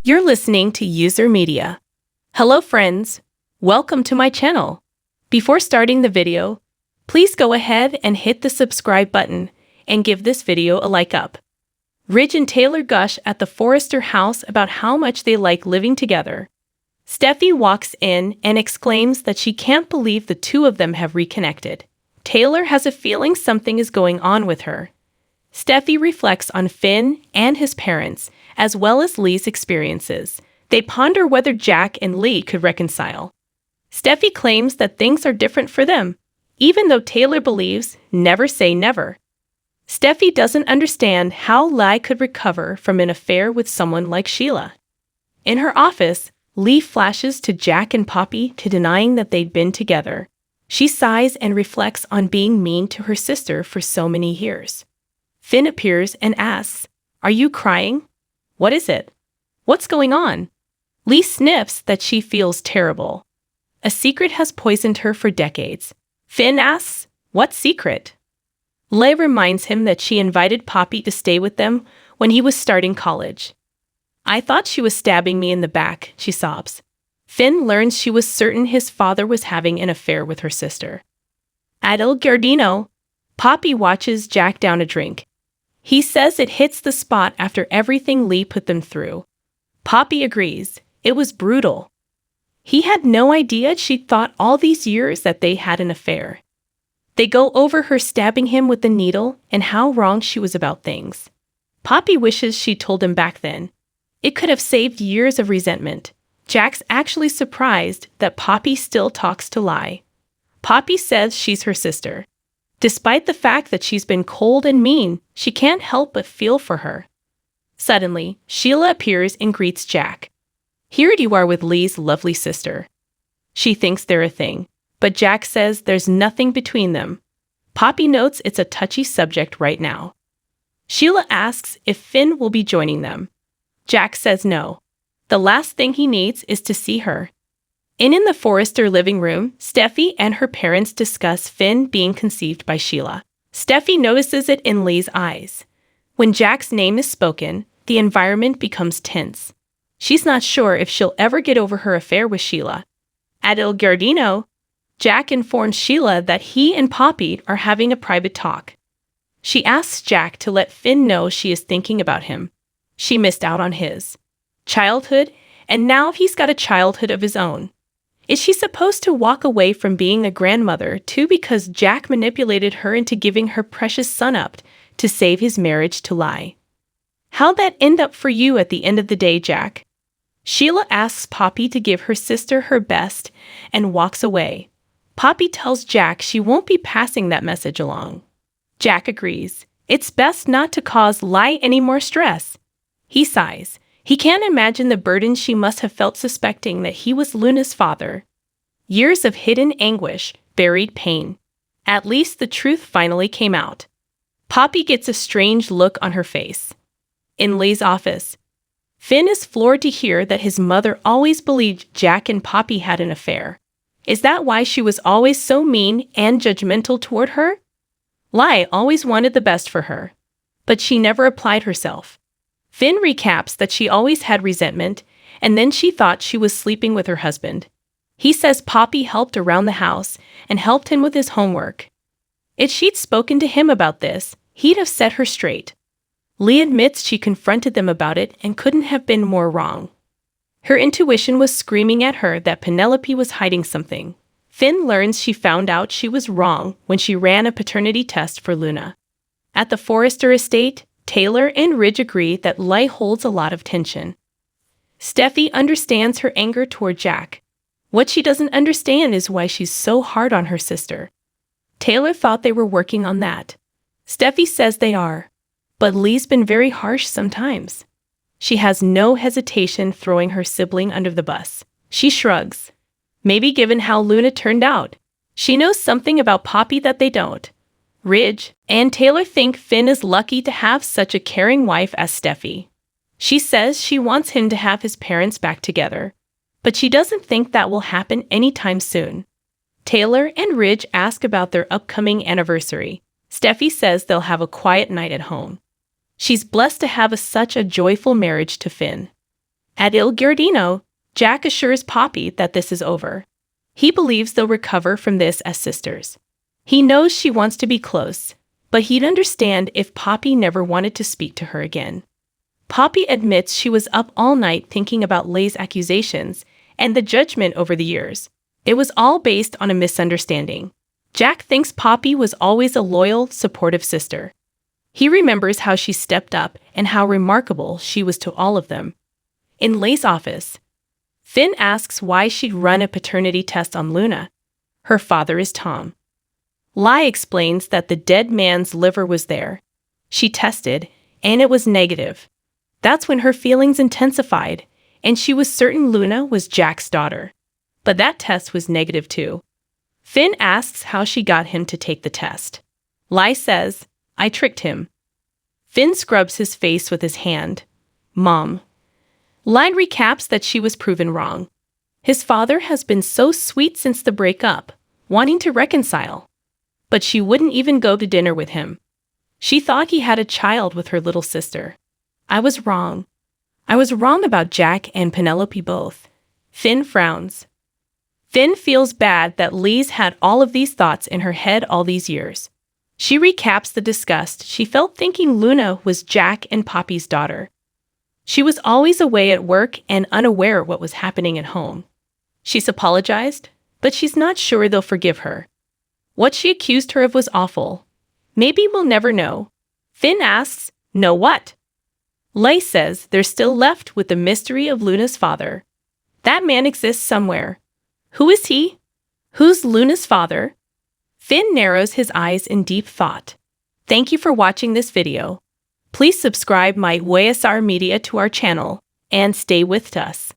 You're listening to User Media. Hello friends, welcome to my channel. Before starting the video, please go ahead and hit the subscribe button and give this video a like up. Ridge and Taylor gush at the Forrester house about how much they like living together. Steffi walks in and exclaims that she can't believe the two of them have reconnected. Taylor has a feeling something is going on with her. Steffi reflects on Finn and his parents, as well as Lee's experiences. They ponder whether Jack and Lee could reconcile. Steffi claims that things are different for them, even though Taylor believes never say never. Steffi doesn't understand how Lee could recover from an affair with someone like Sheila. In her office, Lee flashes to Jack and Poppy to denying that they'd been together. She sighs and reflects on being mean to her sister for so many years. Finn appears and asks, "Are you crying? What is it? What's going on?" Lee sniffs that she feels terrible. A secret has poisoned her for decades. Finn asks, "What secret?" Lee reminds him that she invited Poppy to stay with them when he was starting college. "I thought she was stabbing me in the back," she sobs. Finn learns she was certain his father was having an affair with her sister. At Il Giardino, Poppy watches Jack down a drink. He says it hits the spot after everything Lee put them through. Poppy agrees. It was brutal. He had no idea she'd thought all these years that they had an affair. They go over her stabbing him with the needle and how wrong she was about things. Poppy wishes she'd told him back then. It could have saved years of resentment. Jack's actually surprised that Poppy still talks to Lee. Poppy says she's her sister. Despite the fact that she's been cold and mean, she can't help but feel for her. Suddenly, Sheila appears and greets Jack. "Here you are with Lee's lovely sister." She thinks they're a thing, but Jack says there's nothing between them. Poppy notes it's a touchy subject right now. Sheila asks if Finn will be joining them. Jack says no. The last thing he needs is to see her. In the Forrester living room, Steffi and her parents discuss Finn being conceived by Sheila. Steffi notices it in Lee's eyes. When Jack's name is spoken, the environment becomes tense. She's not sure if she'll ever get over her affair with Sheila. At Il Giardino, Jack informs Sheila that he and Poppy are having a private talk. She asks Jack to let Finn know she is thinking about him. She missed out on his childhood, and now he's got a childhood of his own. Is she supposed to walk away from being a grandmother too because Jack manipulated her into giving her precious son up to save his marriage to Lee? How'd that end up for you at the end of the day, Jack? Sheila asks Poppy to give her sister her best and walks away. Poppy tells Jack she won't be passing that message along. Jack agrees. It's best not to cause Lee any more stress. He sighs. He can't imagine the burden she must have felt suspecting that he was Luna's father. Years of hidden anguish, buried pain. At least the truth finally came out. Poppy gets a strange look on her face. In Lee's office, Finn is floored to hear that his mother always believed Jack and Poppy had an affair. Is that why she was always so mean and judgmental toward her? Lee always wanted the best for her, but she never applied herself. Finn recaps that she always had resentment, and then she thought she was sleeping with her husband. He says Poppy helped around the house and helped him with his homework. If she'd spoken to him about this, he'd have set her straight. Lee admits she confronted them about it and couldn't have been more wrong. Her intuition was screaming at her that Penelope was hiding something. Finn learns she found out she was wrong when she ran a paternity test for Luna. At the Forrester estate, Taylor and Ridge agree that Lee holds a lot of tension. Steffi understands her anger toward Jack. What she doesn't understand is why she's so hard on her sister. Taylor thought they were working on that. Steffi says they are, but Lee's been very harsh sometimes. She has no hesitation throwing her sibling under the bus. She shrugs. Maybe given how Luna turned out, she knows something about Poppy that they don't. Ridge and Taylor think Finn is lucky to have such a caring wife as Steffi. She says she wants him to have his parents back together, but she doesn't think that will happen anytime soon. Taylor and Ridge ask about their upcoming anniversary. Steffi says they'll have a quiet night at home. She's blessed to have such a joyful marriage to Finn. At Il Giardino, Jack assures Poppy that this is over. He believes they'll recover from this as sisters. He knows she wants to be close, but he'd understand if Poppy never wanted to speak to her again. Poppy admits she was up all night thinking about Lay's accusations and the judgment over the years. It was all based on a misunderstanding. Jack thinks Poppy was always a loyal, supportive sister. He remembers how she stepped up and how remarkable she was to all of them. In Lay's office, Finn asks why she'd run a paternity test on Luna. Her father is Tom. Lai explains that the dead man's liver was there. She tested, and it was negative. That's when her feelings intensified, and she was certain Luna was Jack's daughter. But that test was negative too. Finn asks how she got him to take the test. Lai says, "I tricked him." Finn scrubs his face with his hand. "Mom." Lai recaps that she was proven wrong. His father has been so sweet since the breakup, wanting to reconcile. But she wouldn't even go to dinner with him. She thought he had a child with her little sister. "I was wrong. I was wrong about Jack and Penelope both." Finn frowns. Finn feels bad that Liz had all of these thoughts in her head all these years. She recaps the disgust she felt thinking Luna was Jack and Poppy's daughter. She was always away at work and unaware what was happening at home. She's apologized, but she's not sure they'll forgive her. What she accused her of was awful. Maybe we'll never know. Finn asks, "Know what?" Lay says they're still left with the mystery of Luna's father. That man exists somewhere. Who is he? Who's Luna's father? Finn narrows his eyes in deep thought. Thank you for watching this video. Please subscribe my OMG Media to our channel and stay with us.